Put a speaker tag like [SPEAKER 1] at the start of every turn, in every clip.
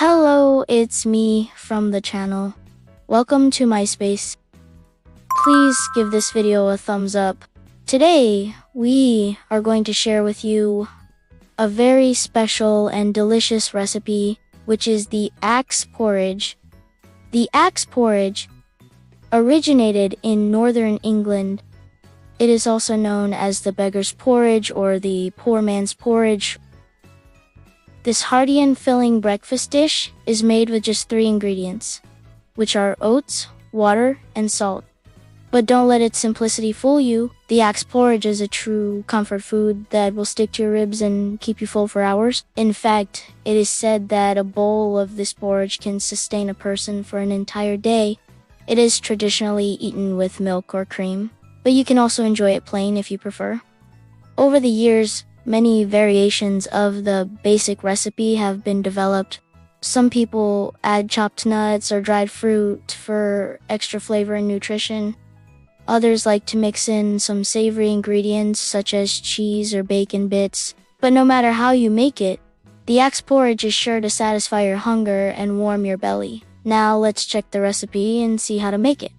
[SPEAKER 1] Hello, it's me from the channel. Welcome to my space. Please give this video a thumbs up. Today, we are going to share with you a very special and delicious recipe, which is the Axe Porridge. The Axe Porridge originated in northern England. It is also known as the beggar's porridge or the poor man's porridge. This hearty and filling breakfast dish is made with just 3 ingredients, which are oats, water, and salt. But don't let its simplicity fool you. The Axe Porridge is a true comfort food that will stick to your ribs and keep you full for hours. In fact, it is said that a bowl of this porridge can sustain a person for an entire day. It is traditionally eaten with milk or cream, but you can also enjoy it plain if you prefer. Over the years, many variations of the basic recipe have been developed. Some people add chopped nuts or dried fruit for extra flavor and nutrition. Others like to mix in some savory ingredients such as cheese or bacon bits. But no matter how you make it, the Axe Porridge is sure to satisfy your hunger and warm your belly. Now let's check the recipe and see how to make it.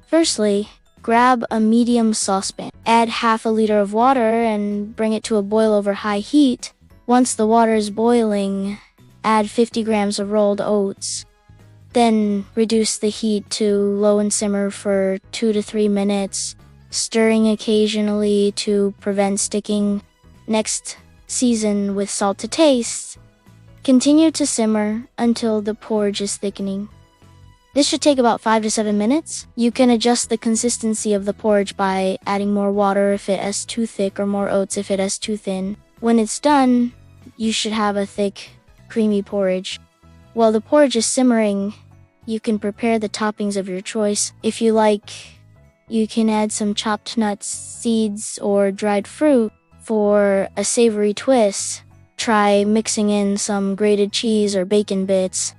[SPEAKER 1] Firstly, grab a medium saucepan. Add half a liter of water and bring it to a boil over high heat. Once the water is boiling, add 50 grams of rolled oats. Then reduce the heat to low and simmer for 2 to 3 minutes, stirring occasionally to prevent sticking. Next, season with salt to taste. Continue to simmer until the porridge is thickening. This should take about 5 to 7 minutes. You can adjust the consistency of the porridge by adding more water if it is too thick or more oats if it is too thin. When it's done, you should have a thick, creamy porridge. While the porridge is simmering, you can prepare the toppings of your choice. If you like, you can add some chopped nuts, seeds, or dried fruit for a savory twist. Try mixing in some grated cheese or bacon bits.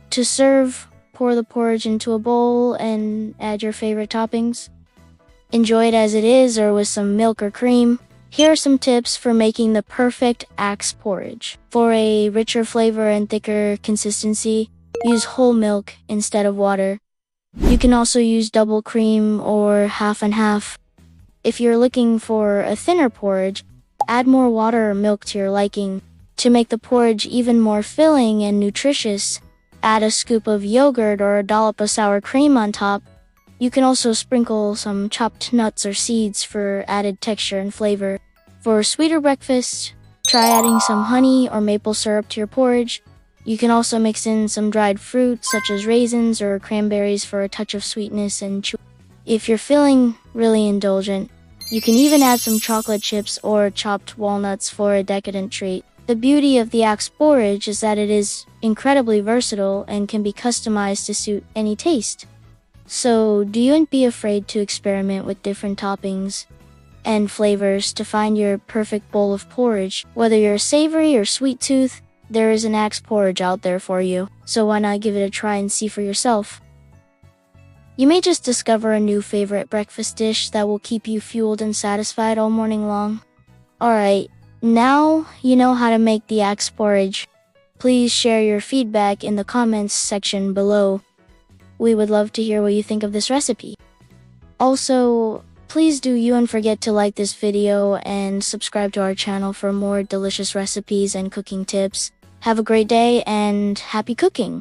[SPEAKER 1] To serve, pour the porridge into a bowl and add your favorite toppings. Enjoy it as it is or with some milk or cream. Here are some tips for making the perfect Axe Porridge. For a richer flavor and thicker consistency, use whole milk instead of water. You can also use double cream or half and half. If you're looking for a thinner porridge, add more water or milk to your liking. To make the porridge even more filling and nutritious, add a scoop of yogurt or a dollop of sour cream on top. You can also sprinkle some chopped nuts or seeds for added texture and flavor. For a sweeter breakfast, try adding some honey or maple syrup to your porridge. You can also mix in some dried fruit such as raisins or cranberries for a touch of sweetness and chew. If you're feeling really indulgent, you can even add some chocolate chips or chopped walnuts for a decadent treat. The beauty of the Axe Porridge is that it is incredibly versatile and can be customized to suit any taste. So, don't be afraid to experiment with different toppings and flavors to find your perfect bowl of porridge. Whether you're savory or sweet tooth, there is an Axe Porridge out there for you. So why not give it a try and see for yourself? You may just discover a new favorite breakfast dish that will keep you fueled and satisfied all morning long. Alright. Now you know how to make the Axe Porridge. Please share your feedback in the comments section below. We would love to hear what you think of this recipe. Also, please don't forget to like this video and subscribe to our channel for more delicious recipes and cooking tips. Have a great day and happy cooking!